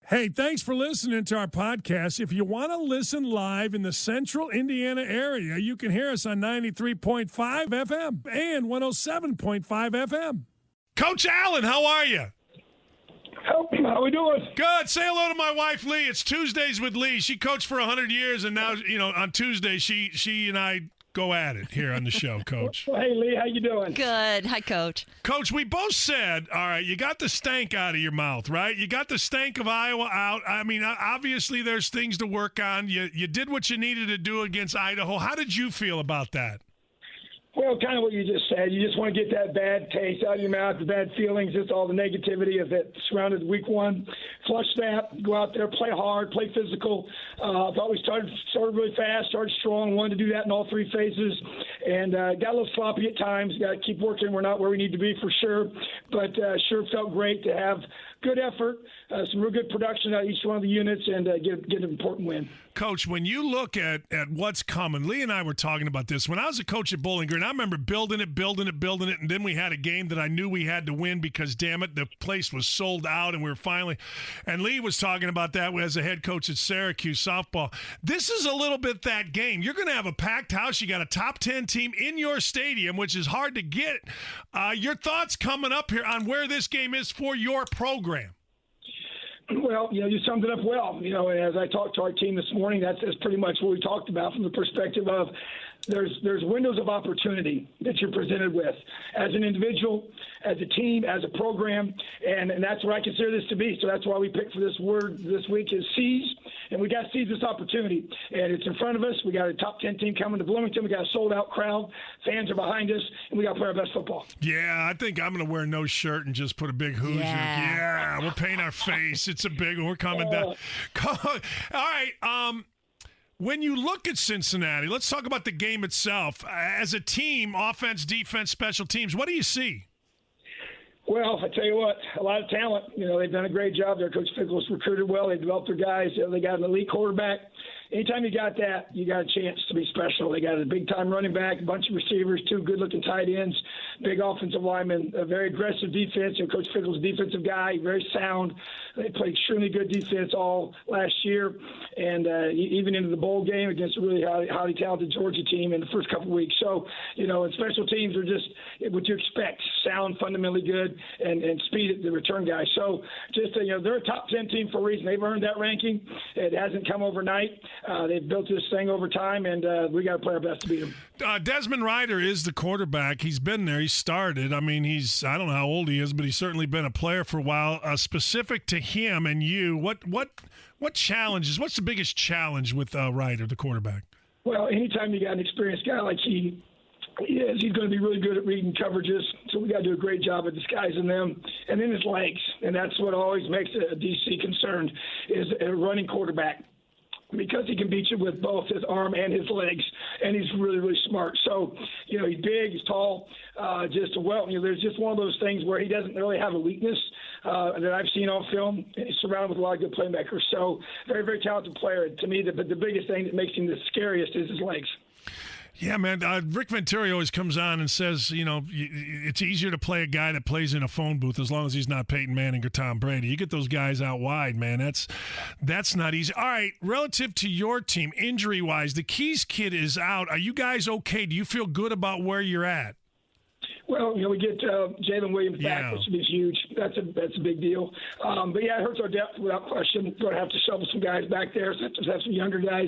Hey, thanks for listening to our podcast. If you want to listen live in the central Indiana area, you can hear us on 93.5 FM and 107.5 FM. Coach Allen, how are you? How we doing? Good. Say hello to my wife, Lee. It's Tuesdays with Lee. She coached for 100 years, and now, on Tuesday, she and I go at it here on the show, Coach. Well, hey, Lee, how you doing? Good. Hi, Coach. Coach, we both said, all right, you got the stank out of your mouth, right? You got the stank of Iowa out. I mean, obviously there's things to work on. You did what you needed to do against Idaho. How did you feel about that? Well, kind of what you just said. You just want to get that bad taste out of your mouth, the bad feelings, just all the negativity of that surrounded week one. Flush that, go out there, play hard, play physical. I thought we started really fast, started strong, wanted to do that in all three phases, and got a little sloppy at times. Got to keep working. We're not where we need to be for sure, but sure felt great to have good effort, some real good production out of each one of the units, and get an important win. Coach, when you look at what's coming, Lee and I were talking about this. When I was a coach at Bowling Green, I remember building it, and then we had a game that I knew we had to win because, damn it, the place was sold out, and we were finally – and Lee was talking about that as a head coach at Syracuse softball. This is a little bit that game. You're going to have a packed house. You got a top 10 team in your stadium, which is hard to get. Your thoughts coming up here on where this game is for your program? Well, you summed it up well. And as I talked to our team this morning, that's pretty much what we talked about from the perspective of there's windows of opportunity that you're presented with as an individual, as a team, as a program, and that's what I consider this to be. So that's why we picked for this word this week is seize, and we got to seize this opportunity. And it's in front of us. We got a top 10 team coming to Bloomington. We got a sold-out crowd. Fans are behind us, and we got to play our best football. Yeah, I think I'm going to wear no shirt and just put a big Hoosier. Yeah, we'll paint our face. It's a big one. We're coming down. All right, when you look at Cincinnati, let's talk about the game itself. As a team, offense, defense, special teams, what do you see? Well, I tell you what, a lot of talent. They've done a great job. Their coach Fickle's recruited well. They developed their guys. They got an elite quarterback. Anytime you got that, you got a chance to be special. They got a big-time running back, a bunch of receivers, two good-looking tight ends, big offensive linemen, a very aggressive defense. Coach Fickle's a defensive guy, very sound. They played extremely good defense all last year, and even into the bowl game against a really highly talented Georgia team in the first couple of weeks. So, and special teams are just what you expect, sound, fundamentally good, and speed at the return guys. So just, they're a top 10 team for a reason. They've earned that ranking. It hasn't come overnight. They've built this thing over time, and we got to play our best to beat them. Desmond Ryder is the quarterback. He's been there. He started. I mean, I don't know how old he is, but he's certainly been a player for a while. Specific to him and you, what challenges? What's the biggest challenge with Ryder, the quarterback? Well, anytime you got an experienced guy like he is, he's going to be really good at reading coverages. So we got to do a great job of disguising them. And then his legs, and that's what always makes a DC concerned, is a running quarterback. Because he can beat you with both his arm and his legs, and he's really, really smart. So, he's big, he's tall, there's just one of those things where he doesn't really have a weakness that I've seen on film. He's surrounded with a lot of good playmakers. So, very, very talented player. To me, the biggest thing that makes him the scariest is his legs. Yeah, man. Rick Venturi always comes on and says, it's easier to play a guy that plays in a phone booth as long as he's not Peyton Manning or Tom Brady. You get those guys out wide, man. That's not easy. All right, relative to your team, injury-wise, the Keys kid is out. Are you guys okay? Do you feel good about where you're at? Well, we get Jalen Williams back, which is huge. That's a big deal. But, yeah, it hurts our depth without question. We're going to have to shovel some guys back there. So have some younger guys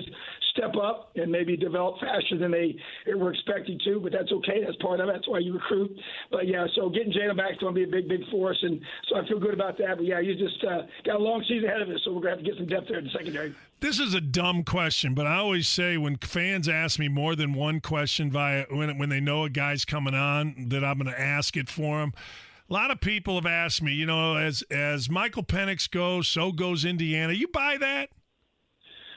step up and maybe develop faster than they were expecting to. But that's okay. That's part of it. That's why you recruit. But, yeah, so getting Jalen back is going to be a big, big force. And so I feel good about that. But, yeah, you just got a long season ahead of us, so we're going to have to get some depth there in the secondary. This is a dumb question, but I always say when fans ask me more than one question when they know a guy's coming on that I'm going to ask it for him. A lot of people have asked me, as Michael Penix goes, so goes Indiana. You buy that?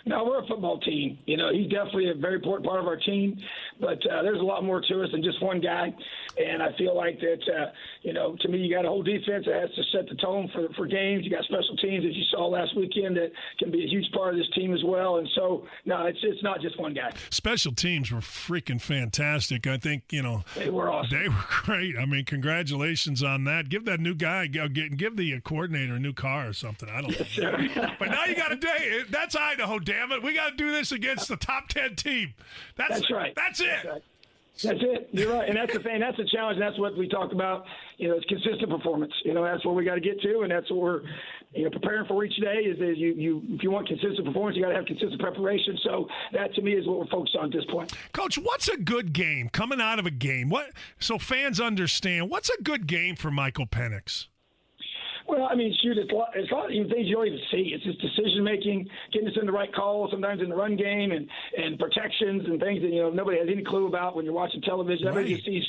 No, we're a football team. You know, he's definitely a very important part of our team, but there's a lot more to us than just one guy. And I feel like that, you know, to me, you got a whole defense that has to set the tone for games. You got special teams, as you saw last weekend, that can be a huge part of this team as well. And so, no, it's not just one guy. Special teams were freaking fantastic. I think, you know, they were awesome. They were great. I mean, congratulations on that. Give that new guy, give the coordinator a new car or something. I don't know. But now you got to do it. That's Idaho, damn it. We got to do this against the top 10 team. That's right. That's it. That's right. That's it. You're right. And that's the thing. That's the challenge. And that's what we talk about. You know, it's consistent performance. You know, that's what we got to get to. And that's what we're, you know, preparing for each day is you if you want consistent performance, you got to have consistent preparation. So that, to me, is what we're focused on at this point. Coach, what's a good game coming out of a game? So fans understand, what's a good game for Michael Penix? Well, I mean, shoot, it's a lot of even things you don't even see. It's just decision-making, getting us in the right call, sometimes in the run game, and protections and things that, you know, nobody has any clue about when you're watching television. Right. Everybody just sees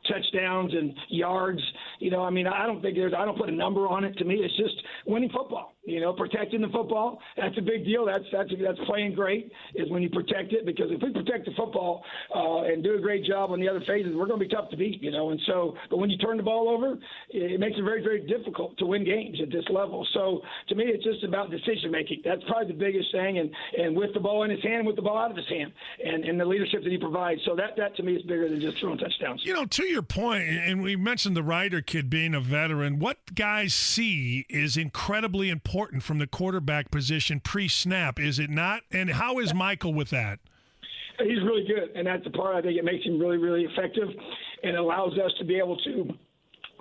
touchdowns and yards. You know, I mean, I don't put a number on it. To me, it's just winning football. You know, protecting the football, that's a big deal. That's playing great is when you protect it, because if we protect the football and do a great job on the other phases, we're going to be tough to beat, you know. And so, but when you turn the ball over, it makes it very, very difficult to win games at this level. So to me, it's just about decision making. That's probably the biggest thing, and with the ball in his hand, with the ball out of his hand, and the leadership that he provides. So that to me is bigger than just throwing touchdowns. You know, to your point, and we mentioned the Ryder kid being a veteran, what guys see is incredibly important from the quarterback position pre-snap, is it not? And how is Michael with that? He's really good, and that's the part I think it makes him really, really effective, and allows us to be able to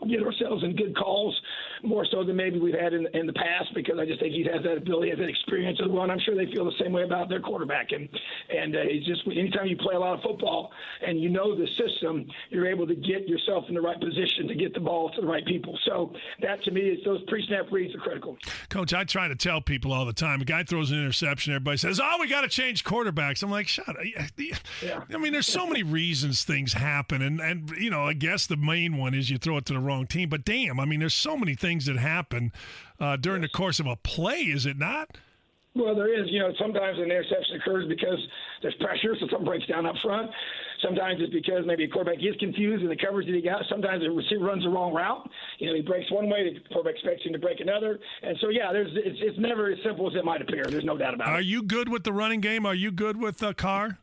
get ourselves in good calls more so than maybe we've had in the past, because I just think he has that ability, has that experience as well. And I'm sure they feel the same way about their quarterback. And it's just, anytime you play a lot of football and you know the system, you're able to get yourself in the right position to get the ball to the right people. So that, to me, is those pre-snap reads are critical. Coach, I try to tell people all the time, a guy throws an interception, everybody says, oh, we got to change quarterbacks. I'm like, shut up. Yeah. I mean, there's so many reasons things happen. And, you know, I guess the main one is you throw it to the wrong team. But damn, I mean, there's so many things that happen during the course of a play, is it not? Well, there is. You know, sometimes an interception occurs because there's pressure, so something breaks down up front. Sometimes it's because maybe a quarterback is confused in the coverage that he got. Sometimes the receiver runs the wrong route. You know, he breaks one way, the quarterback expects him to break another. And so, yeah, it's never as simple as it might appear. There's no doubt about it. Are you good with the running game? Are you good with Carr?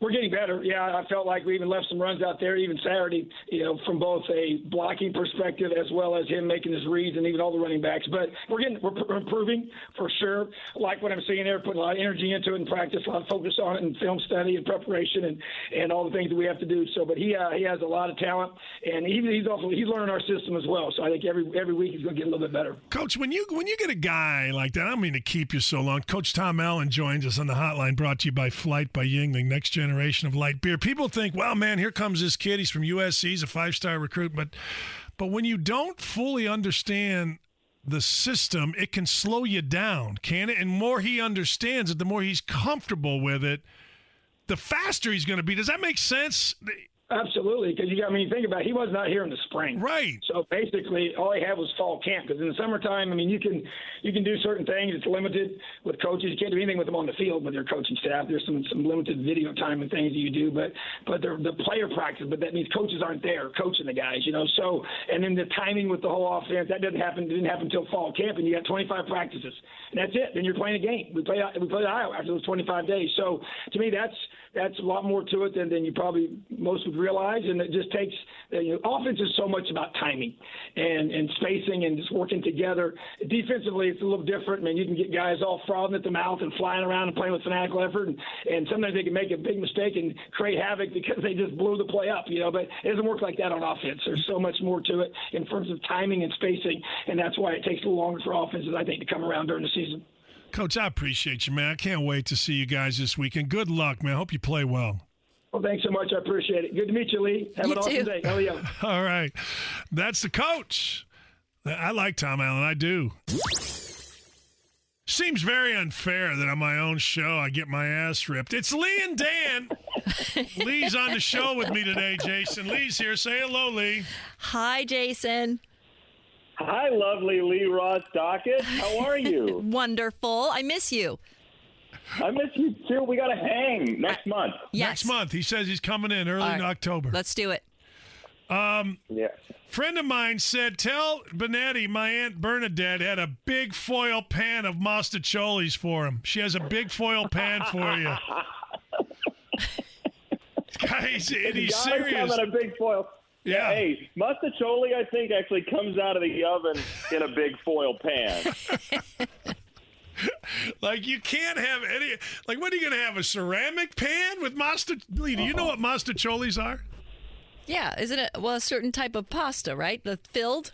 We're getting better. Yeah, I felt like we even left some runs out there, even Saturday, you know, from both a blocking perspective as well as him making his reads and even all the running backs. But we're improving for sure. Like what I'm seeing there, putting a lot of energy into it in practice, a lot of focus on it in film study and preparation and all the things that we have to do. So, but he has a lot of talent, and he's learning our system as well. So I think every week he's going to get a little bit better. Coach, when you get a guy like that, I don't mean to keep you so long. Coach Tom Allen joins us on the hotline, brought to you by Flight by Yingling, next generation of light beer. People think, well, man, here comes this kid. He's from USC. He's a 5-star recruit. But when you don't fully understand the system, it can slow you down, can it? And more he understands it, the more he's comfortable with it, the faster he's going to be. Does that make sense? Absolutely, because think about it, he was not here in the spring, right? So basically, all he had was fall camp. Because in the summertime, I mean, you can do certain things. It's limited with coaches. You can't do anything with them on the field with your coaching staff. There's some limited video time and things that you do, but the player practice. But that means coaches aren't there coaching the guys, you know. So and then the timing with the whole offense that didn't happen until fall camp, and you got 25 practices, and that's it. Then you're playing a game. We played Iowa after those 25 days. So to me, that's a lot more to it than you probably most would realize, and it just takes offense is so much about timing and spacing and just working together. Defensively, it's a little different. I mean, you can get guys all frothing at the mouth and flying around and playing with fanatical effort, and sometimes they can make a big mistake and create havoc because they just blew the play up, you know. But it doesn't work like that on offense. There's so much more to it in terms of timing and spacing, and that's why it takes a little longer for offenses, I think, to come around during the season. Coach, I appreciate you, man. I can't wait to see you guys this weekend. Good luck, man. I hope you play well. Well, thanks so much. I appreciate it. Good to meet you, Lee. Have an awesome day. Hell yeah. All right. That's the coach. I like Tom Allen. I do. Seems very unfair that on my own show I get my ass ripped. It's Lee and Dan. Lee's on the show with me today, Jason. Lee's here. Say hello, Lee. Hi, Jason. Hi, lovely Lee Ross Dockett. How are you? Wonderful. I miss you. I miss you too. We got to hang next month. Yes. Next month. He says he's coming in early in October. Let's do it. Yeah. Friend of mine said, tell Benetti my Aunt Bernadette had a big foil pan of mostaccioli's for him. She has a big foil pan for you. Guys, and he's serious. Come in a big foil. Yeah. Hey, mostaccioli, I think, actually comes out of the oven in a big foil pan. Like, you can't have any. Like, what are you going to have? A ceramic pan with mostaccioli? Do you know what mostaccioli's are? Yeah, isn't it? Well, a certain type of pasta, right? The filled?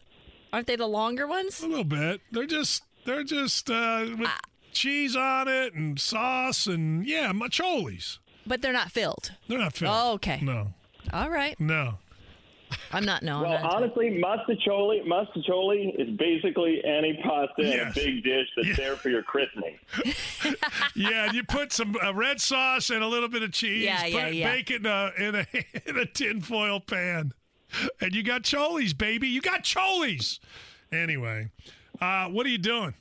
Aren't they the longer ones? A little bit. They're just with cheese on it and sauce and, yeah, maccioli's. But they're not filled. They're not filled. Oh, okay. No. All right. No. I'm not. No. Well, I'm not honestly, mostaccioli is basically any pasta in a big dish that's there for your christening. Yeah, and you put some red sauce and a little bit of cheese. Bake it in a tinfoil pan. And you got cholies, baby. You got cholies. Anyway, what are you doing?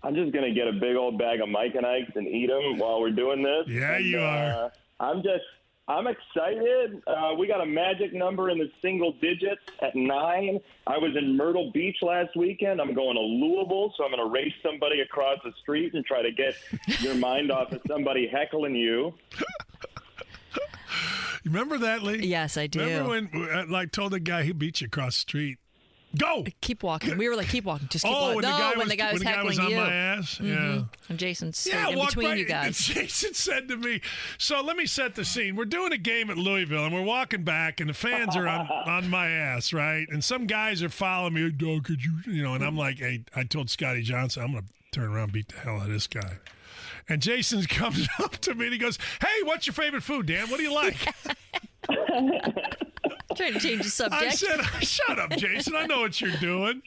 I'm just going to get a big old bag of Mike and Ike's and eat them while we're doing this. Yeah, you are. I'm excited. We got a magic number in the single digits at 9. I was in Myrtle Beach last weekend. I'm going to Louisville, so I'm going to race somebody across the street and try to get your mind off of somebody heckling you. You remember that, Lee? Yes, I do. Remember when I told the guy he beat you across the street? Go! Keep walking. We were like, keep walking. Just keep walking. When the guy was on my ass? Mm-hmm. Yeah. And Jason stayed in between you guys. Jason said to me, so let me set the scene. We're doing a game at Louisville, and we're walking back, and the fans are on my ass, right? And some guys are following me. Hey, dog, could you, and I'm like, hey, I told Scotty Johnson, I'm going to turn around and beat the hell out of this guy. And Jason comes up to me, and he goes, hey, what's your favorite food, Dan? What do you like? Trying to change the subject. I said, shut up, Jason. I know what you're doing.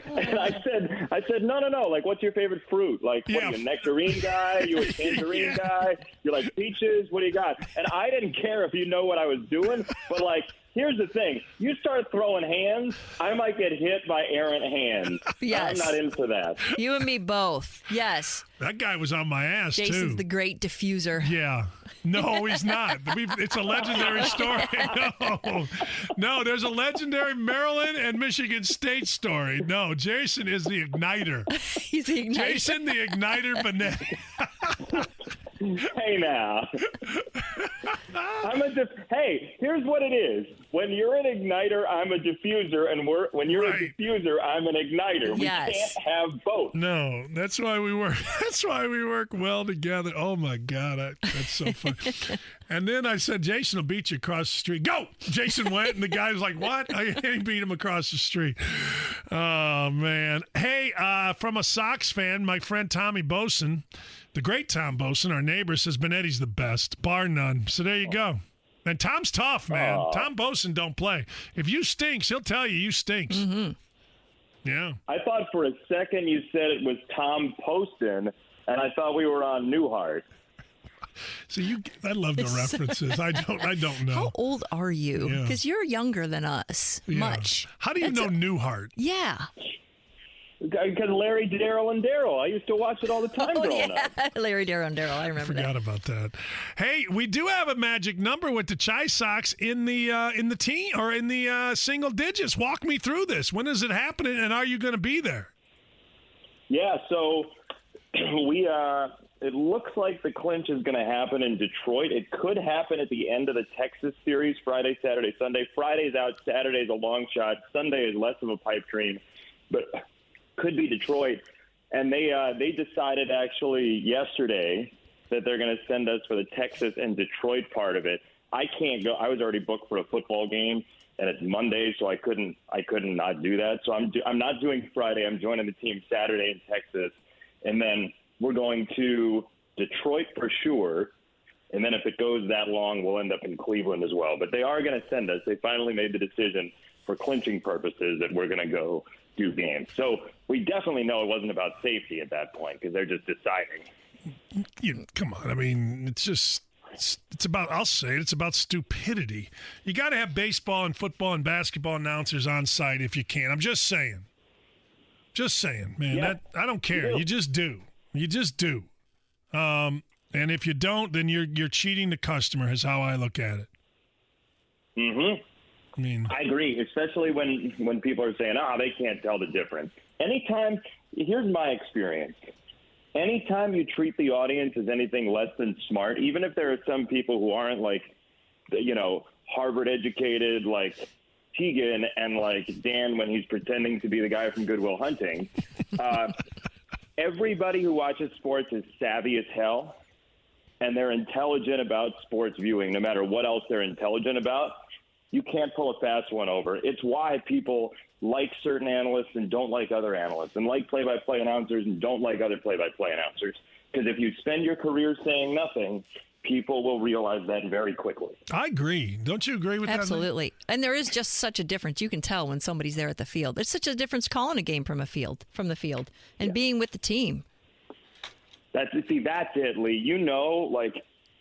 And I said, no. Like, what's your favorite fruit? Like, what are you, a nectarine guy? You a tangerine guy? You like peaches? What do you got? And I didn't care if you know what I was doing, but like, here's the thing. You start throwing hands, I might get hit by errant hands. Yes. I'm not into that. You and me both. Yes. That guy was on my ass, Jason's too. the great diffuser. Yeah. No, he's not. It's a legendary story. No, there's a legendary Maryland and Michigan State story. No, Jason is the igniter. He's the igniter. Jason, the igniter Benetti. Hey, now. Hey, here's what it is. When you're an igniter, I'm a diffuser, and when you're a diffuser, I'm an igniter. We can't have both. No, that's why we work. That's why we work well together. Oh my God, that's so fun. And then I said, Jason will beat you across the street. Go! Jason went, and the guy was like, what? He beat him across the street. Oh, man. Hey, from a Sox fan, my friend Tommy Boson, the great Tom Boson, our neighbor, says Benetti's the best, bar none. So there you go. And Tom's tough, man. Tom Boson don't play. If you stinks, he'll tell you stinks. Mm-hmm. Yeah. I thought for a second you said it was Tom Poston, and I thought we were on Newhart. See, I love the references. I don't know. How old are you? Yeah. Because you're younger than us. Yeah. Much. How do you know Newhart? Yeah. Because Larry, Daryl, and Daryl. I used to watch it all the time growing up. Larry, Daryl, and Daryl. I remember Forgot about that. Hey, we do have a magic number with the Chi Sox in the team or in the single digits. Walk me through this. When is it happening, and are you going to be there? Yeah, so it looks like the clinch is going to happen in Detroit. It could happen at the end of the Texas series, Friday, Saturday, Sunday. Friday's out, Saturday's a long shot. Sunday is less of a pipe dream, but could be Detroit. And they decided actually yesterday that they're going to send us for the Texas and Detroit part of it. I can't go. I was already booked for a football game, and it's Monday, so I couldn't not do that. So I'm not doing Friday. I'm joining the team Saturday in Texas, and then we're going to Detroit for sure. And then if it goes that long, we'll end up in Cleveland as well. But they are going to send us. They finally made the decision for clinching purposes that we're going to go do games. So we definitely know it wasn't about safety at that point because they're just deciding. Come on. I mean, it's about, I'll say it, it's about stupidity. You got to have baseball and football and basketball announcers on site if you can. I'm just saying. Just saying, man. Yeah. I don't care. You just do. You just do. And if you don't, then you're cheating the customer. Is how I look at it. Mm-hmm. I mean, I agree, especially when people are saying, they can't tell the difference. Here's my experience. Anytime you treat the audience as anything less than smart, even if there are some people who aren't like, Harvard educated, like Tegan and like Dan when he's pretending to be the guy from Good Will Hunting, everybody who watches sports is savvy as hell, and they're intelligent about sports viewing, no matter what else they're intelligent about. You can't pull a fast one over. It's why people like certain analysts and don't like other analysts, and like play-by-play announcers and don't like other play-by-play announcers. Because if you spend your career saying nothing, people will realize that very quickly. I agree. Don't you agree with that? Absolutely. And there is just such a difference. You can tell when somebody's there at the field. There's such a difference calling a game from the field, and being with the team. That's it, Lee.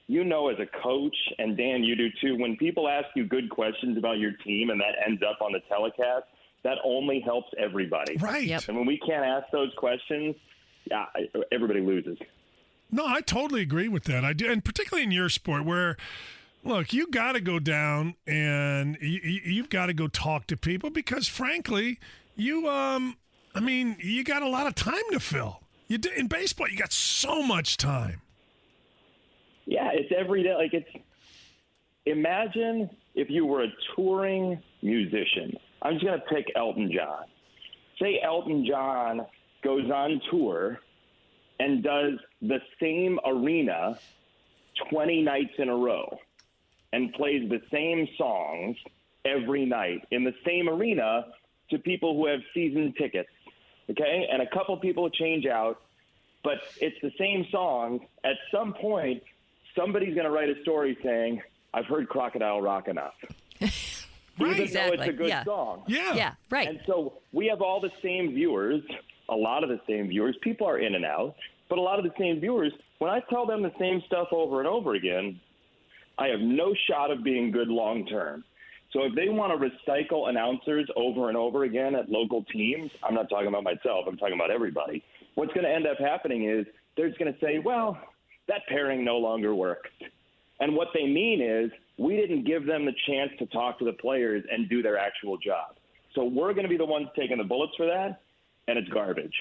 You know as a coach, and Dan, you do too, when people ask you good questions about your team and that ends up on the telecast, that only helps everybody. Right. Yep. And when we can't ask those questions, everybody loses. No, I totally agree with that. I do, and particularly in your sport where, look, you got to go down and you've got to go talk to people because, frankly, you got a lot of time to fill. In baseball, you got so much time. Yeah, it's every day. Imagine if you were a touring musician. I'm just going to pick Elton John. Say Elton John goes on tour and does the same arena 20 nights in a row and plays the same songs every night in the same arena to people who have season tickets, okay? And a couple people change out, but it's the same songs. At some point, somebody's going to write a story saying, I've heard Crocodile Rock enough. Right. Even though it's a good song. Yeah, right. And so we have all the same viewers, a lot of the same viewers. People are in and out, but a lot of the same viewers. When I tell them the same stuff over and over again, I have no shot of being good long term. So if they want to recycle announcers over and over again at local teams, I'm not talking about myself, I'm talking about everybody. What's going to end up happening is they're just going to say, well, that pairing no longer works. And what they mean is we didn't give them the chance to talk to the players and do their actual job. So we're going to be the ones taking the bullets for that, and it's garbage.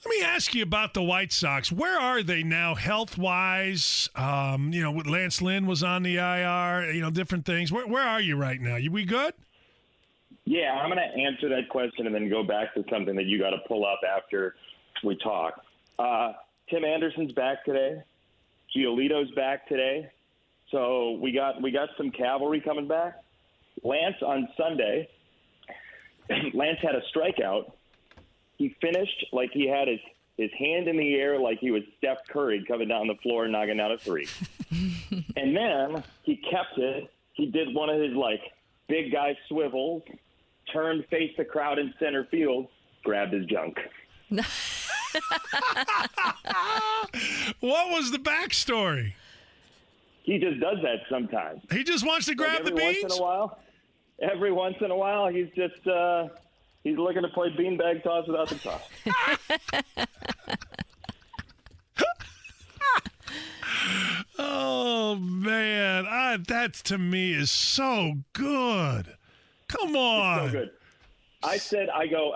Let me ask you about the White Sox. Where are they now health-wise? Lance Lynn was on the IR, different things. Where are you right now? We good? Yeah, I'm going to answer that question and then go back to something that you got to pull up after we talk. Tim Anderson's back today. Giolito's back today. So we got some cavalry coming back. Lance on Sunday, Lance had a strikeout. He finished like he had his hand in the air like he was Steph Curry coming down the floor knocking down a three. And then he kept it. He did one of his big guy swivels, turned, faced the crowd in center field, grabbed his junk. What was the backstory? He just does that sometimes. He just wants to grab the beans? Every once in a while, he's just he's looking to play beanbag toss without the toss. Oh, man. That, to me, is so good. Come on. It's so good. I go,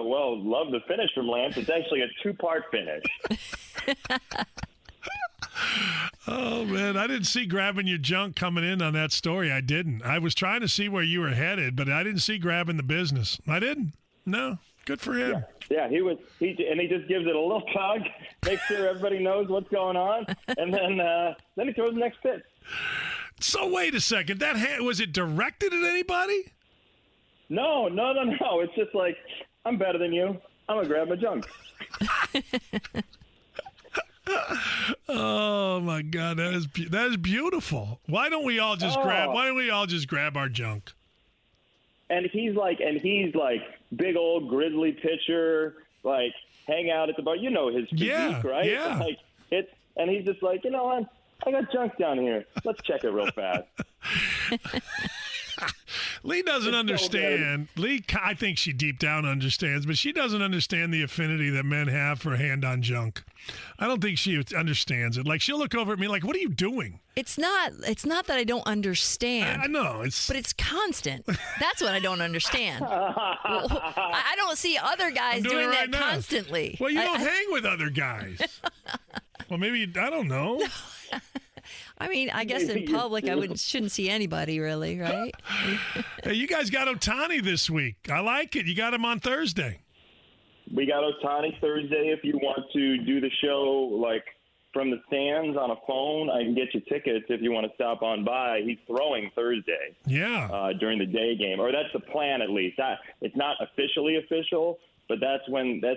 well, love the finish from Lance. It's actually a two-part finish. Oh, man. I didn't see grabbing your junk coming in on that story. I didn't. I was trying to see where you were headed, but I didn't see grabbing the business. I didn't. No. Good for him. Yeah, he just gives it a little tug, makes sure everybody knows what's going on, and then he throws the next pitch. So wait a second. That was it directed at anybody? No. It's just like, I'm better than you. I'm gonna grab my junk. Oh my God, that is beautiful. Why don't we all just grab our junk? And he's like big old grizzly pitcher, hang out at the bar. You know his physique, right? Yeah. And he's just like, I got junk down here. Let's check it real fast. Lee doesn't understand. Lee, I think she deep down understands, but she doesn't understand the affinity that men have for hand-on junk. I don't think she understands it. Like, she'll look over at me like, "What are you doing?" It's not that I don't understand. I know but it's constant. That's what I don't understand. I don't see other guys doing that constantly. Well, you don't hang with other guys. Well, maybe I don't know. I mean, I guess in public I shouldn't see anybody really, right? Hey, you guys got Ohtani this week. I like it. You got him on Thursday. We got Ohtani Thursday. If you want to do the show like from the stands on a phone, I can get you tickets if you want to stop on by. He's throwing Thursday. Yeah. During the day game, or that's the plan at least. It's not officially official, but that's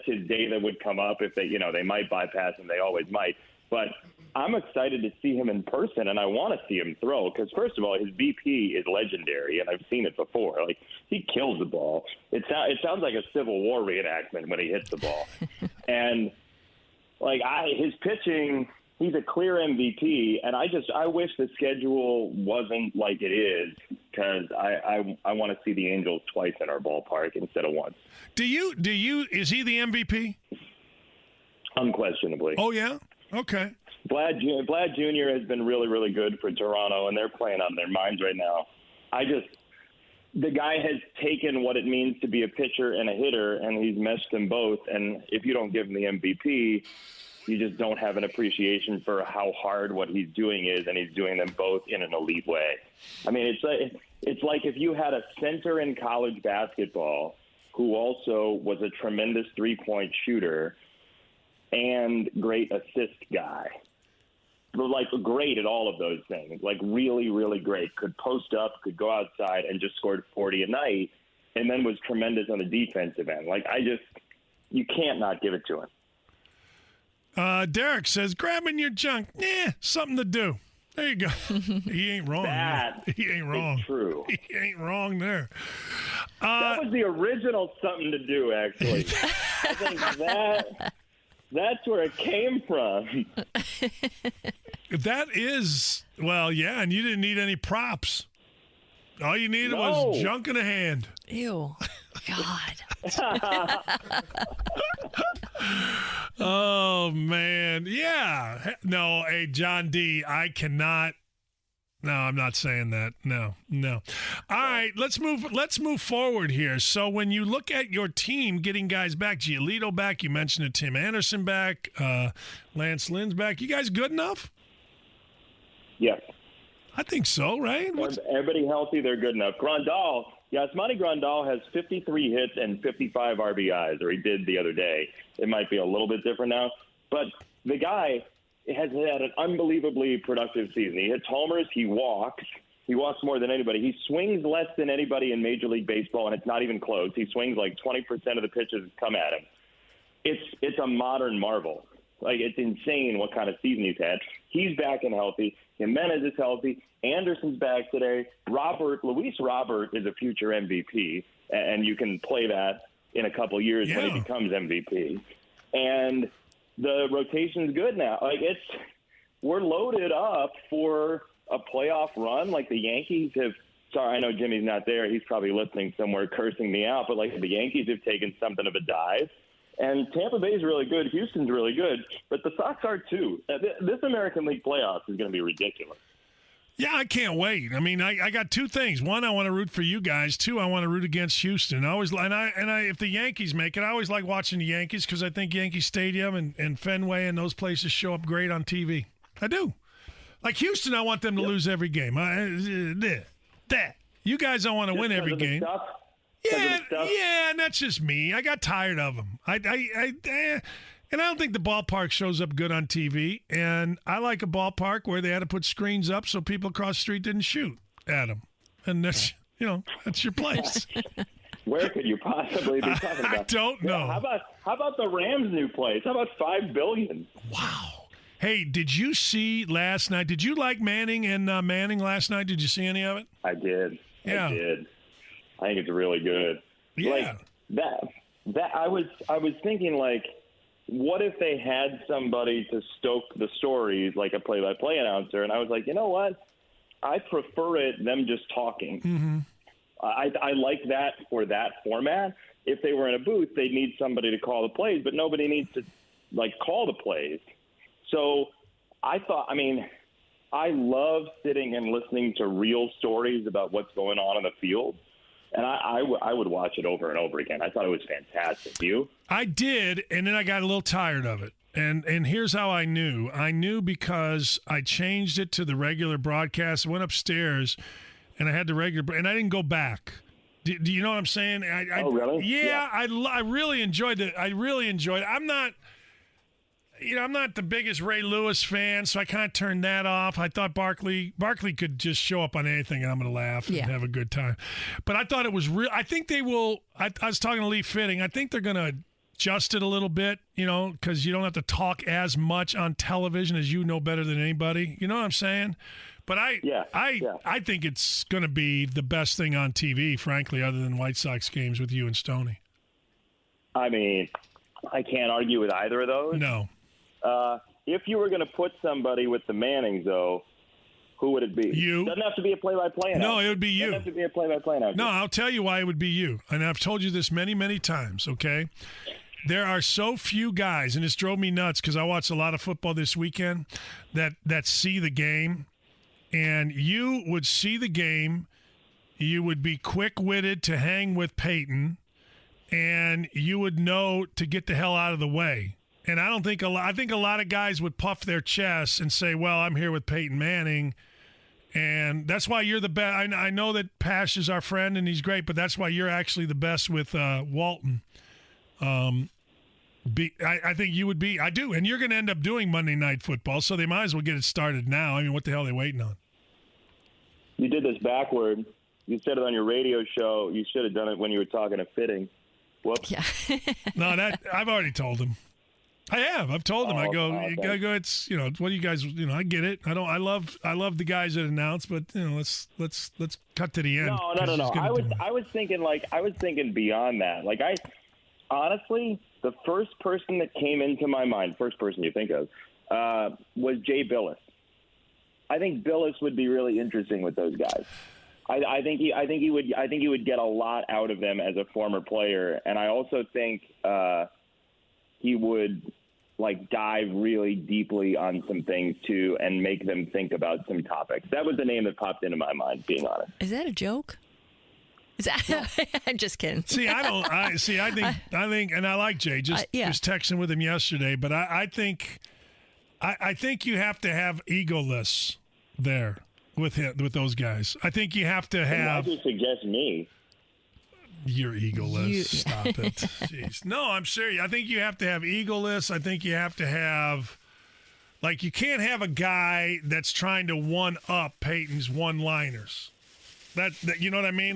his day that would come up if they might bypass him. They always might. But I'm excited to see him in person, and I want to see him throw because, first of all, his BP is legendary, and I've seen it before. Like, he kills the ball. It sounds like a Civil War reenactment when he hits the ball. And, like, his pitching, he's a clear MVP, and I wish the schedule wasn't like it is because I want to see the Angels twice in our ballpark instead of once. Is he the MVP? Unquestionably. Oh, yeah? Okay. Vlad Jr. has been really, really good for Toronto, and they're playing on their minds right now. The guy has taken what it means to be a pitcher and a hitter, and he's meshed them both. And if you don't give him the MVP, you just don't have an appreciation for how hard what he's doing is, and he's doing them both in an elite way. I mean, it's like if you had a center in college basketball who also was a tremendous three-point shooter and great assist guy. Like, great at all of those things. Like, really, really great. Could post up, could go outside, and just scored 40 a night, and then was tremendous on the defensive end. Like, you can't not give it to him. Derek says, grabbing your junk, something to do. There you go. He ain't wrong. He ain't wrong. True. He ain't wrong there. That was the original something to do, actually. I think that's where it came from. That is, well, yeah, and you didn't need any props. All you needed was junk in a hand. Ew. God. Oh, man. Yeah. No, hey, John D., I cannot. No, I'm not saying that. No. All right, let's move forward here. So when you look at your team getting guys back, Giolito back, you mentioned it, Tim Anderson back, Lance Lynn's back. You guys good enough? Yes. I think so, right? Everybody healthy, they're good enough. Yasmani Grandal has 53 hits and 55 RBIs, or he did the other day. It might be a little bit different now. But the guy has had an unbelievably productive season. He hits homers. He walks. He walks more than anybody. He swings less than anybody in Major League Baseball, and it's not even close. He swings like 20% of the pitches come at him. It's a modern marvel. Like, it's insane what kind of season he's had. He's back and healthy. Jimenez is healthy. Anderson's back today. Luis Robert is a future MVP, and you can play that in a couple years when he becomes MVP. And the rotation's good now. Like, we're loaded up for a playoff run. Like, the Yankees have. Sorry, I know Jimmy's not there. He's probably listening somewhere, cursing me out. But like, the Yankees have taken something of a dive. And Tampa Bay is really good. Houston's really good. But the Sox are too. This American League playoffs is going to be ridiculous. Yeah, I can't wait. I mean, I got two things. One, I want to root for you guys. Two, I want to root against Houston. If the Yankees make it, I always like watching the Yankees because I think Yankee Stadium and Fenway and those places show up great on TV. I do. Like Houston, I want them to lose every game. You guys don't want to win every game. Yeah, and that's just me. I got tired of them. And I don't think the ballpark shows up good on TV. And I like a ballpark where they had to put screens up so people across the street didn't shoot at them. And that's your place. Where could you possibly be talking about? I don't know. How about the Rams' new place? How about $5 billion? Wow. Hey, did you see last night? Did you like Manning and Manning last night? Did you see any of it? I did. Yeah. I did. I think it's really good. Yeah. Like that I was thinking, like, what if they had somebody to stoke the stories, like a play-by-play announcer? And I was like, you know what? I prefer them just talking. Mm-hmm. I like that for that format. If they were in a booth, they'd need somebody to call the plays, but nobody needs to call the plays. So I love sitting and listening to real stories about what's going on in the field. And I would watch it over and over again. I thought it was fantastic. You? I did, and then I got a little tired of it. And here's how I knew. I knew because I changed it to the regular broadcast, went upstairs, and I had the regular, and I didn't go back. Do you know what I'm saying? Oh, really? Yeah. I really enjoyed it. I'm not the biggest Ray Lewis fan, so I kind of turned that off. I thought Barkley could just show up on anything, and I'm going to laugh and have a good time. But I thought it was real. I think they will. I was talking to Lee Fitting. I think they're going to adjust it a little bit, because you don't have to talk as much on television as you know better than anybody. You know what I'm saying? But I think it's going to be the best thing on TV, frankly, other than White Sox games with you and Stoney. I mean, I can't argue with either of those. No. If you were going to put somebody with the Mannings, though, who would it be? You. Doesn't have to be a play-by-play announcer. No, it would be you. Doesn't have to be a play-by-play announcer. No, I'll tell you why it would be you. And I've told you this many, many times, okay? There are so few guys, and this drove me nuts because I watched a lot of football this weekend, that see the game. And you would see the game. You would be quick-witted to hang with Peyton, and you would know to get the hell out of the way. And I think a lot of guys would puff their chests and say, well, I'm here with Peyton Manning. And that's why you're the best. I know that Pash is our friend and he's great, but that's why you're actually the best with Walton. I think you would be. I do. And you're going to end up doing Monday Night Football, so they might as well get it started now. I mean, what the hell are they waiting on? You did this backward. You said it on your radio show. You should have done it when you were talking to Fitting. Whoops. Yeah. No, I've already told him. I have. I've told him. I go. Okay. You gotta go. It's what do you guys? I get it. I love the guys that announce, but let's cut to the end. No. I was thinking beyond that. Like honestly, the first person that came into my mind, first person you think of, was Jay Billis. I think Billis would be really interesting with those guys. I think he would get a lot out of them as a former player, and I also think he would dive really deeply on some things too and make them think about some topics. That was the name that popped into my mind, being honest. Is that a joke? I'm just kidding. See, I think, and I like Jay. Just texting with him yesterday, but I think you have to have egoless there with those guys. I think you have to have. Why do you suggest me? You're egoless. Stop it. Jeez. No, I'm serious. I think you have to have egoless. I think you have to have, you can't have a guy that's trying to one up Peyton's one-liners. That you know what I mean?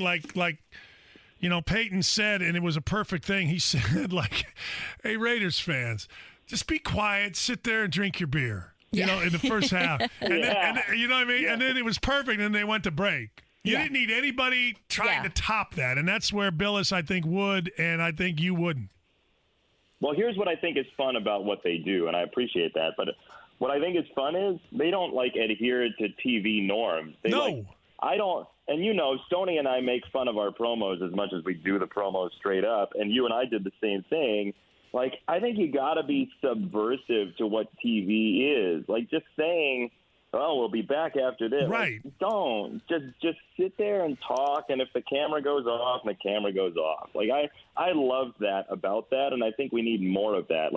Peyton said, and it was a perfect thing. He said, hey, Raiders fans, just be quiet, sit there and drink your beer. In the first half. And then, you know what I mean? Yeah. And then it was perfect, and they went to break. You didn't need anybody trying to top that, and that's where Billis, I think, would, and I think you wouldn't. Well, here's what I think is fun about what they do, and I appreciate that. But what I think is fun is they don't, adhere to TV norms. I don't, and Stoney and I make fun of our promos as much as we do the promos straight up, and you and I did the same thing. I think you got to be subversive to what TV is. Just saying, oh, we'll be back after this. Right. Don't. Just sit there and talk, and if the camera goes off, the camera goes off. I love that about that, and I think we need more of that.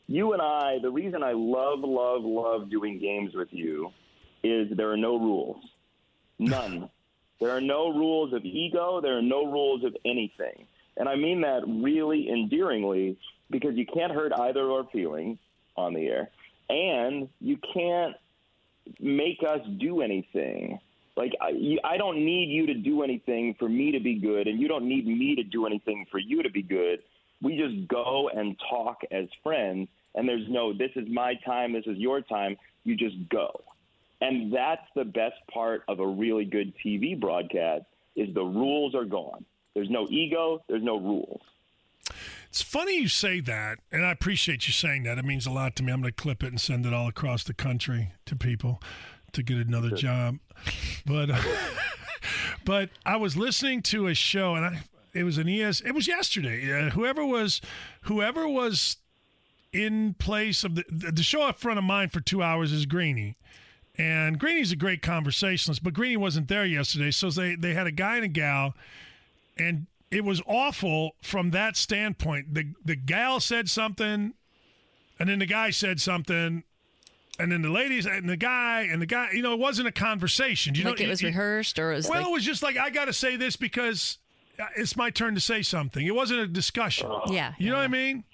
You and I, the reason I love doing games with you is there are no rules. None. There are no rules of ego. There are no rules of anything. And I mean that really endearingly because you can't hurt either of our feelings on the air, and you can't make us do anything. I don't need you to do anything for me to be good, and you don't need me to do anything for you to be good. We just go and talk as friends, and there's no, this is my time, this is your time. You just go. And that's the best part of a really good TV broadcast is the rules are gone. There's no ego. There's no rules. It's funny you say that, and I appreciate you saying that. It means a lot to me. I'm going to clip it and send it all across the country to people to get another job. But But I was listening to a show, and it was it was yesterday. Whoever was in place of the show up front of mine for 2 hours is Greeny. And Greeny's a great conversationalist, but Greeny wasn't there yesterday. So they had a guy and a gal, and it was awful from that standpoint. The gal said something, and then the guy said something, and then the ladies and the guy, it wasn't a conversation. It was rehearsed, or it was it was just like, I got to say this because it's my turn to say something. It wasn't a discussion. Yeah. You know what I mean?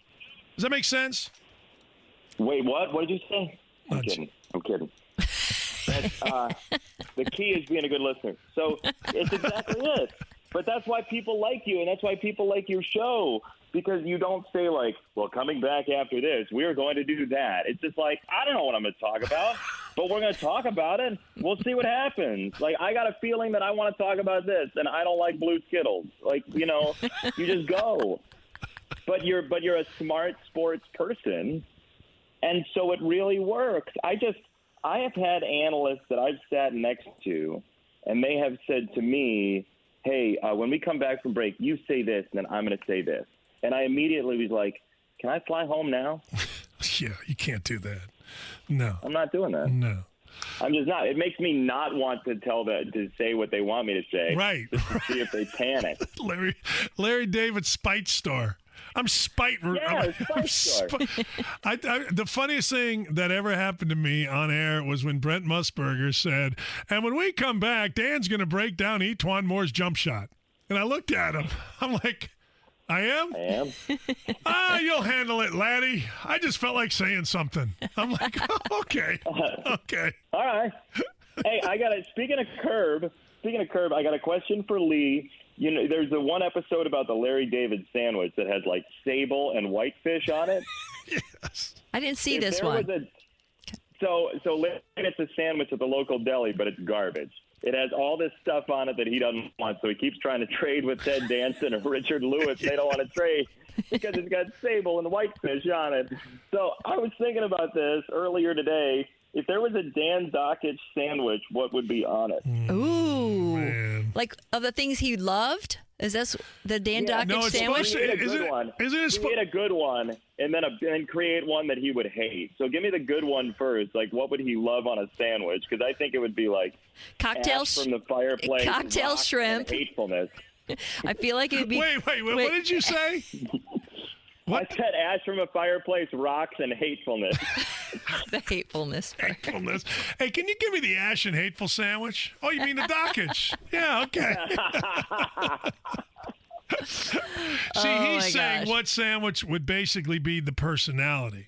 Does that make sense? Wait, what? What did you say? I'm kidding. The key is being a good listener. So it's exactly it. But that's why people like you, and that's why people like your show, because you don't say like, well, coming back after this, we're going to do that. It's just like, I don't know what I'm going to talk about, but we're going to talk about it. We'll see what happens. Like, I got a feeling that I want to talk about this, and I don't like blue Skittles. Like, you just go. But you're a smart sports person, and so it really works. I have had analysts that I've sat next to, and they have said to me, hey, when we come back from break, you say this, and then I'm going to say this. And I immediately was like, can I fly home now? Yeah, you can't do that. No. I'm not doing that. No. I'm just not. It makes me not want to to say what they want me to say. Right. Just to see if they panic. Larry David Spite Store. I'm spite. Yeah, the funniest thing that ever happened to me on air was when Brent Musburger said, and when we come back, Dan's going to break down Etwan Moore's jump shot. And I looked at him. I'm like, I am? You'll handle it, laddie. I just felt like saying something. I'm like, oh, okay. Okay. All right. Hey, speaking of Curb, I got a question for Lee. There's the one episode about the Larry David sandwich that has like sable and whitefish on it. Yes. I didn't see this one. So it's a sandwich at the local deli, but it's garbage. It has all this stuff on it that he doesn't want, so he keeps trying to trade with Ted Danson or Richard Lewis. They don't want to trade because it's got sable and whitefish on it. So I was thinking about this earlier today. If there was a Dan Dockich sandwich, what would be on it? Ooh. Man. Like, of the things he loved? Is this the Dan Dockich sandwich? We need a good one. We need a good one, and then create one that he would hate. So give me the good one first. Like, what would he love on a sandwich? Because I think it would be like cocktail from the fireplace, cocktail shrimp, and hatefulness. I feel like it would be. Wait. What did you say? What? I said ash from a fireplace, rocks, and hatefulness. The hatefulness. Hatefulness. Hey, can you give me the ash and hateful sandwich? Oh, you mean the Dockich? Yeah, okay. See, he's saying what sandwich would basically be the personality.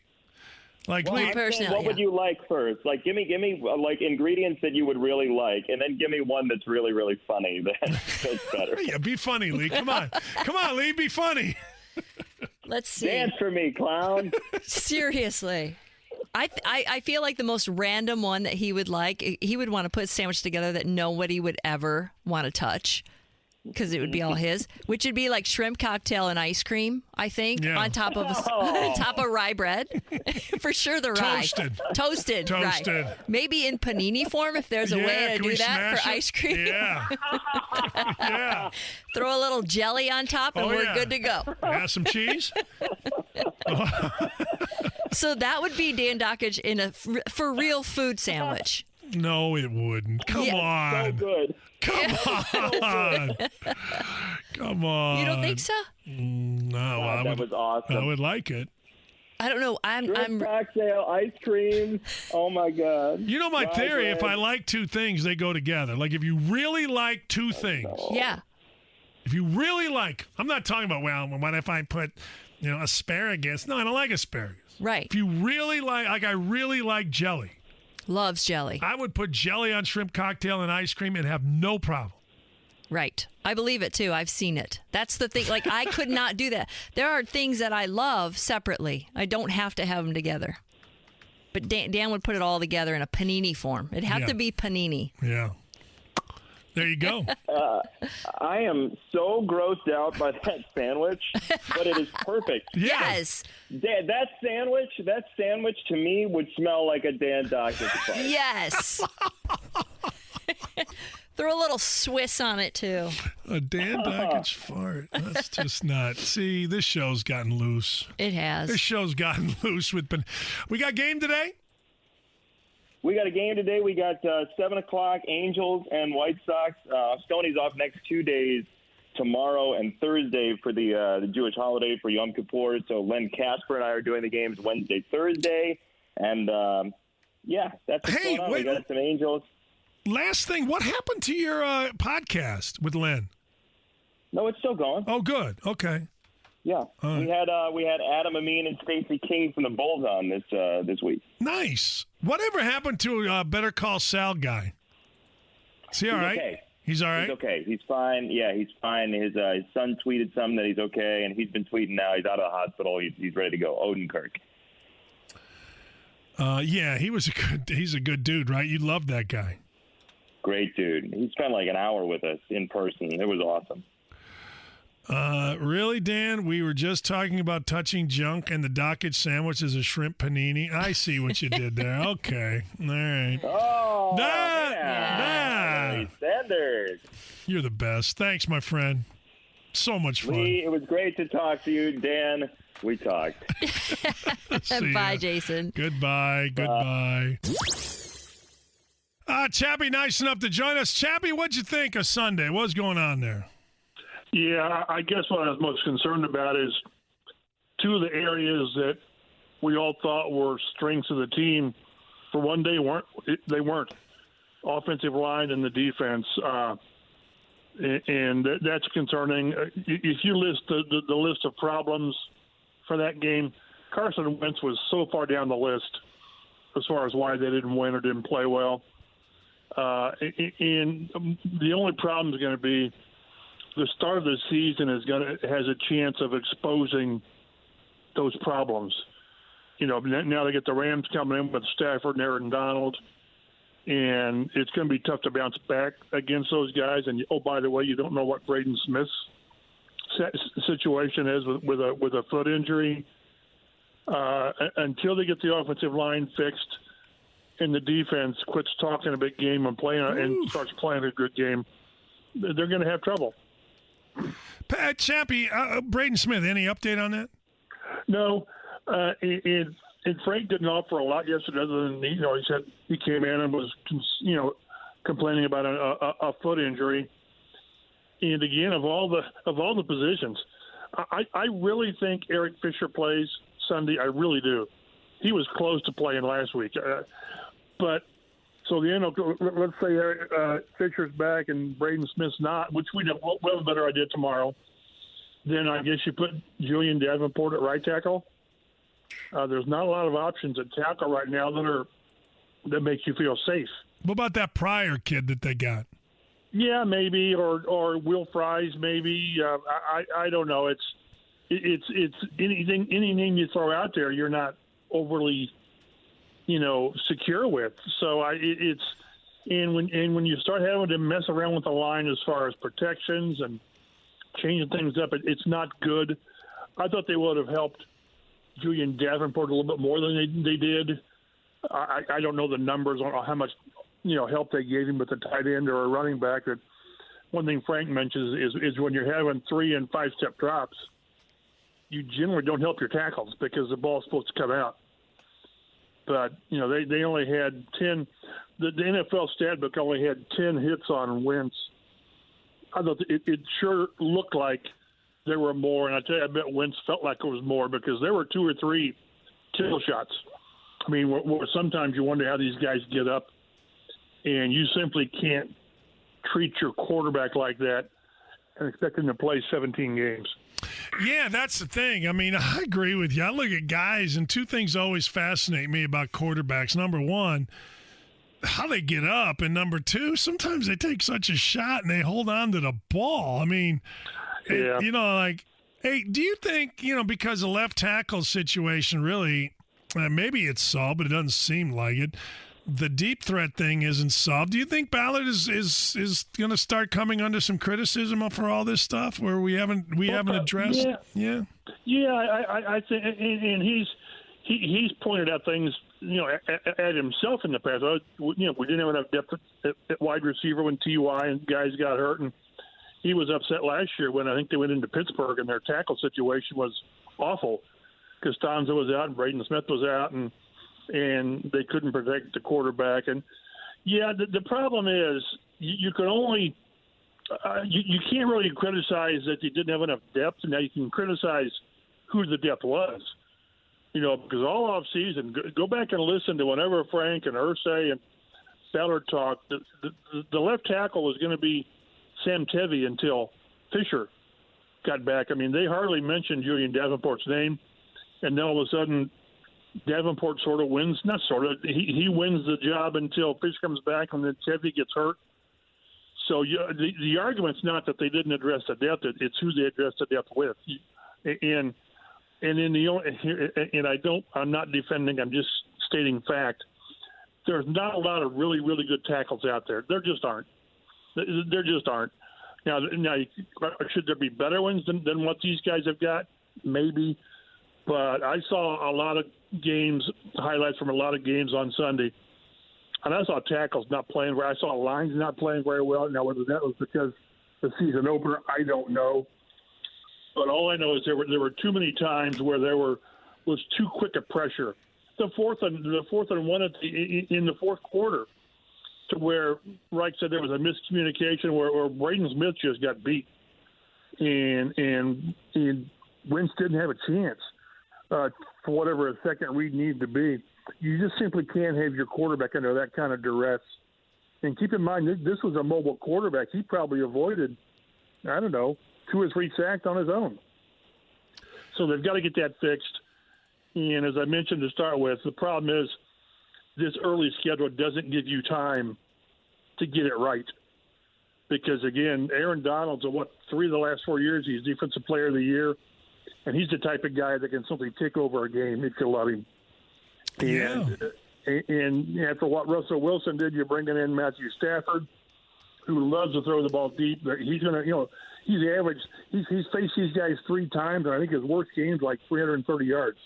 Like, what would you like first? Like, give me like ingredients that you would really like, and then give me one that's really, really funny. That's better. Yeah, be funny, Lee. Come on, Lee, be funny. Let's see. Dance for me, clown. Seriously. I feel like the most random one that he would like, he would want to put a sandwich together that nobody would ever want to touch because it would be all his, which would be like shrimp cocktail and ice cream, I think, on top of rye bread. For sure the rye. Toasted. Rye. Maybe in panini form if there's a way to do that for ice cream. Yeah. Yeah. Throw a little jelly on top and we're good to go. Yeah, some cheese. So that would be Dan Dockich in a for real food sandwich. No, it wouldn't. Come on. So good. Come on. Come on. You don't think so? No, that was awesome. I would like it. I don't know. I'm cocktail, ice cream. Oh my God. You know my theory, if I like two things, they go together. Like if you really like two things. Yeah. If you really like, I'm not talking about, what if I put, asparagus? No, I don't like asparagus. Right. If you really like I really like jelly. Loves jelly. I would put jelly on shrimp cocktail and ice cream and have no problem. Right. I believe it too. I've seen it. That's the thing. Like, I could not do that. There are things that I love separately. I don't have to have them together. But Dan would put it all together in a panini form. It'd have to be panini. Yeah. There you go. I am so grossed out by that sandwich, but it is perfect. Yes. That sandwich to me would smell like a Dan Dockich bite. Yes. Throw a little Swiss on it, too. A Dan Dakich fart. That's just not. See, this show's gotten loose. It has. This show's gotten loose with. We got game today? We got a game today. We got 7 o'clock, Angels and White Sox. Stoney's off next 2 days, tomorrow and Thursday for the Jewish holiday for Yom Kippur. So Len Casper and I are doing the games Wednesday, Thursday. And, that's what's going on. We got some Angels. Last thing, what happened to your podcast with Len? No, it's still going. Oh, good. Okay. Yeah, we had Adam Amin and Stacey King from the Bulls on this week. Nice. Whatever happened to Better Call Sal guy? Is he all right? Okay. He's all right? He's okay. He's fine. Yeah, he's fine. His son tweeted something that he's okay, and he's been tweeting now. He's out of the hospital. He's ready to go. Odenkirk. Yeah, he's a good dude, right? You love that guy. Great dude. He spent like an hour with us in person. It was awesome. Really, Dan? We were just talking about touching junk, and the Dakich sandwich is a shrimp panini. I see what you did there. Okay. All right. Oh, Nah. Sanders. You're the best. Thanks, my friend. So much fun. Lee, it was great to talk to you. Dan, we talked. Bye, Jason. Goodbye. Goodbye. Chappie, nice enough to join us. Chappie, what'd you think of Sunday? What's going on there? Yeah, I guess what I was most concerned about is two of the areas that we all thought were strengths of the team for one day weren't. Offensive line and the defense. And that's concerning. If you list the list of problems for that game, Carson Wentz was so far down the list as far as why they didn't win or didn't play well. And the only problem is going to be the start of the season has a chance of exposing those problems. You know, now they get the Rams coming in with Stafford and Aaron Donald, and it's going to be tough to bounce back against those guys. And oh, by the way, you don't know what Braden Smith's situation is with a foot injury until they get the offensive line fixed and the defense quits talking a big game and and starts playing a good game. They're going to have trouble. Chappie, Braden Smith, any update on that? No, and Frank didn't offer a lot yesterday. Other than he said he came in and was complaining about a foot injury. And again, of all the positions, I really think Eric Fisher plays Sunday. I really do. He was close to playing last week, but. So let's say Fisher's back and Braden Smith's not, which we'll have a better idea tomorrow. Then I guess you put Julian Davenport at right tackle. There's not a lot of options at tackle right now that makes you feel safe. What about that Pryor kid that they got? Yeah, maybe, or Will Fries, maybe. I don't know. It's anything. Any name you throw out there, you're not overly secure with. So when you start having to mess around with the line as far as protections and changing things up, it's not good. I thought they would have helped Julian Davenport a little bit more than they did. I don't know the numbers on how much help they gave him with a tight end or a running back. But one thing Frank mentions is when you're having 3- and 5-step drops, you generally don't help your tackles because the ball's supposed to come out. But, they only had 10 – the NFL stat book only had 10 hits on Wentz. I thought it sure looked like there were more, and I tell you, I bet Wentz felt like it was more because there were 2 or 3 kill shots. I mean, where sometimes you wonder how these guys get up, and you simply can't treat your quarterback like that and expect him to play 17 games. Yeah, that's the thing. I mean, I agree with you. I look at guys, and two things always fascinate me about quarterbacks. Number one, how they get up, and number two, sometimes they take such a shot and they hold on to the ball. I mean, yeah. Hey, do you think, because the left tackle situation really, maybe it's solved, but it doesn't seem like it. The deep threat thing isn't solved. Do you think Ballard is going to start coming under some criticism for all this stuff where we haven't addressed? Yeah. I think, and he's pointed out things, at himself in the past. We didn't have enough depth at wide receiver when T.Y. and guys got hurt, and he was upset last year when I think they went into Pittsburgh and their tackle situation was awful because Tonzo was out and Braden Smith was out, and they couldn't protect the quarterback. And yeah, the problem is you can only you can't really criticize that you didn't have enough depth. Now you can criticize who the depth was, because all off season, go back and listen to whenever Frank and Irsay and Ballard talked. The left tackle was going to be Sam Tevy until Fisher got back. I mean, they hardly mentioned Julian Davenport's name, and then all of a sudden Davenport sort of wins. Not sort of. He wins the job until Fisher comes back, and then Tevy gets hurt. So the argument's not that they didn't address the depth; it's who they addressed the depth with. And I'm not defending. I'm just stating fact. There's not a lot of really, really good tackles out there. There just aren't. There just aren't. Now, should there be better ones than what these guys have got? Maybe. But I saw a lot of highlights from a lot of games on Sunday, and I saw tackles not playing well. I saw lines not playing very well. Now, whether that was because the season opener, I don't know. But all I know is there were too many times where was too quick a pressure. The fourth and one in the fourth quarter, to where Reich said there was a miscommunication where Braden Smith just got beat, and Wentz didn't have a chance for whatever a second read needed to be. You just simply can't have your quarterback under that kind of duress. And keep in mind, this was a mobile quarterback. He probably avoided, 2 or 3 sacks on his own. So they've got to get that fixed. And as I mentioned to start with, the problem is this early schedule doesn't give you time to get it right. Because, again, Aaron Donald's, 3 of the last 4 years, he's Defensive Player of the Year. And he's the type of guy that can simply take over a game if you let him. And after what Russell Wilson did, you're bringing in Matthew Stafford, who loves to throw the ball deep. He's going to, he's average. He's faced these guys 3 times, and I think his worst game's like 330 yards.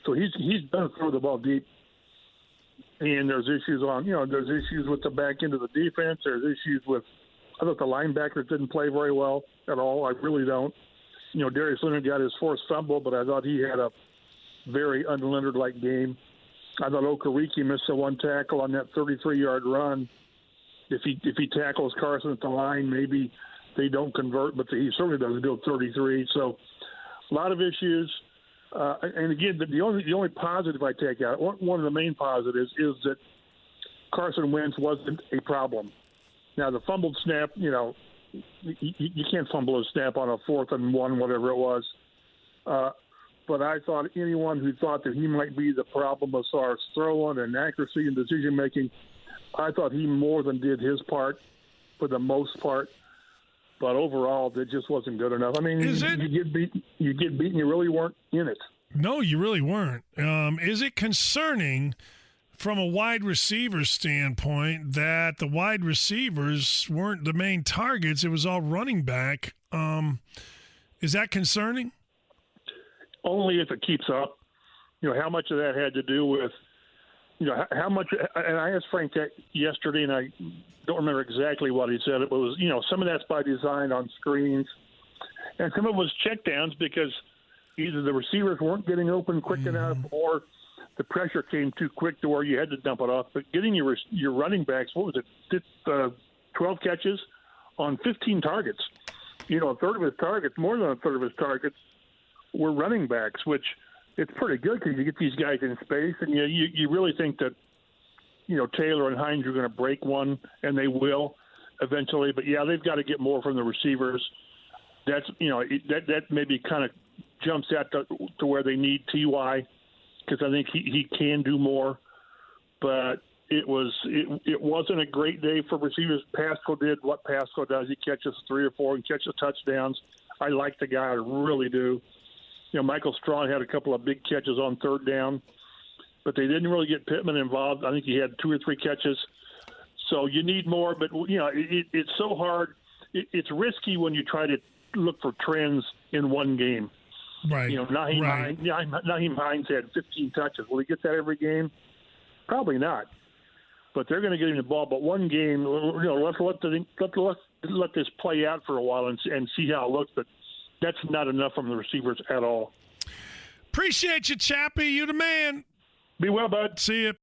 So he's going to throw the ball deep. And there's issues there's issues with the back end of the defense. There's issues with, I thought the linebackers didn't play very well at all. I really don't. Darius Leonard got his 4th fumble, but I thought he had a very un-Leonard-like game. I thought Okereke missed the 1 tackle on that 33-yard run. If he tackles Carson at the line, maybe they don't convert, but he certainly doesn't go 33. So a lot of issues. And again, the only positive I take out, one of the main positives is that Carson Wentz wasn't a problem. Now the fumbled snap, you can't fumble a snap on a 4th and 1, whatever it was. But I thought anyone who thought that he might be the problem as far as throwing and accuracy and decision making, I thought he more than did his part for the most part. But overall, that just wasn't good enough. I mean, you get beaten, you really weren't in it. No, you really weren't. Is it concerning from a wide receiver standpoint that the wide receivers weren't the main targets? It was all running back. Is that concerning? Only if it keeps up. How much of that had to do with, how much, and I asked Frank that yesterday, and I don't remember exactly what he said. It was, some of that's by design on screens, and some of it was checkdowns because either the receivers weren't getting open quick enough or the pressure came too quick to where you had to dump it off. But getting your running backs, what was it, 12 catches on 15 targets. A third of his targets, more than a third of his targets, were running backs, which it's pretty good because you get these guys in space, and you really think that, Taylor and Hines are going to break one, and they will eventually. But, yeah, they've got to get more from the receivers. That's, that maybe kind of jumps out to where they need T.Y. because I think he can do more. But it wasn't a great day for receivers. Pascal did what Pascal does. He catches 3 or 4 and catches touchdowns. I like the guy. I really do. Michael Strong had a couple of big catches on 3rd down, but they didn't really get Pittman involved. I think he had 2 or 3 catches. So you need more, but, it's so hard. It's risky when you try to look for trends in one game Right. Naheem Hines had 15 touches. Will he get that every game? Probably not. But they're going to get him the ball. But one game, let's let this play out for a while and see how it looks. But that's not enough from the receivers at all. Appreciate you, Chappie. You the man. Be well, bud. See you.